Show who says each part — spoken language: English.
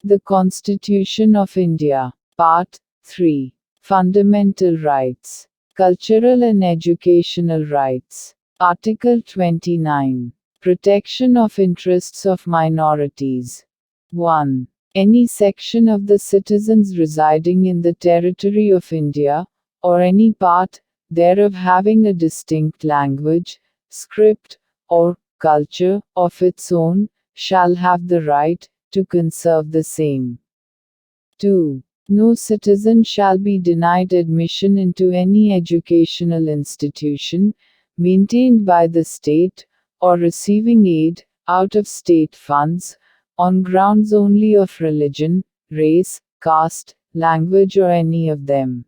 Speaker 1: The Constitution of India. Part 3. Fundamental Rights. Cultural and Educational Rights. Article 29. Protection of interests of minorities. 1. Any section of the citizens residing in the territory of India, or any part thereof having a distinct language, script, or culture of its own, shall have the right to conserve the same. 2. No citizen shall be denied admission into any educational institution, maintained by the state, or receiving aid, out of state funds, on grounds only of religion, race, caste, language or any of them.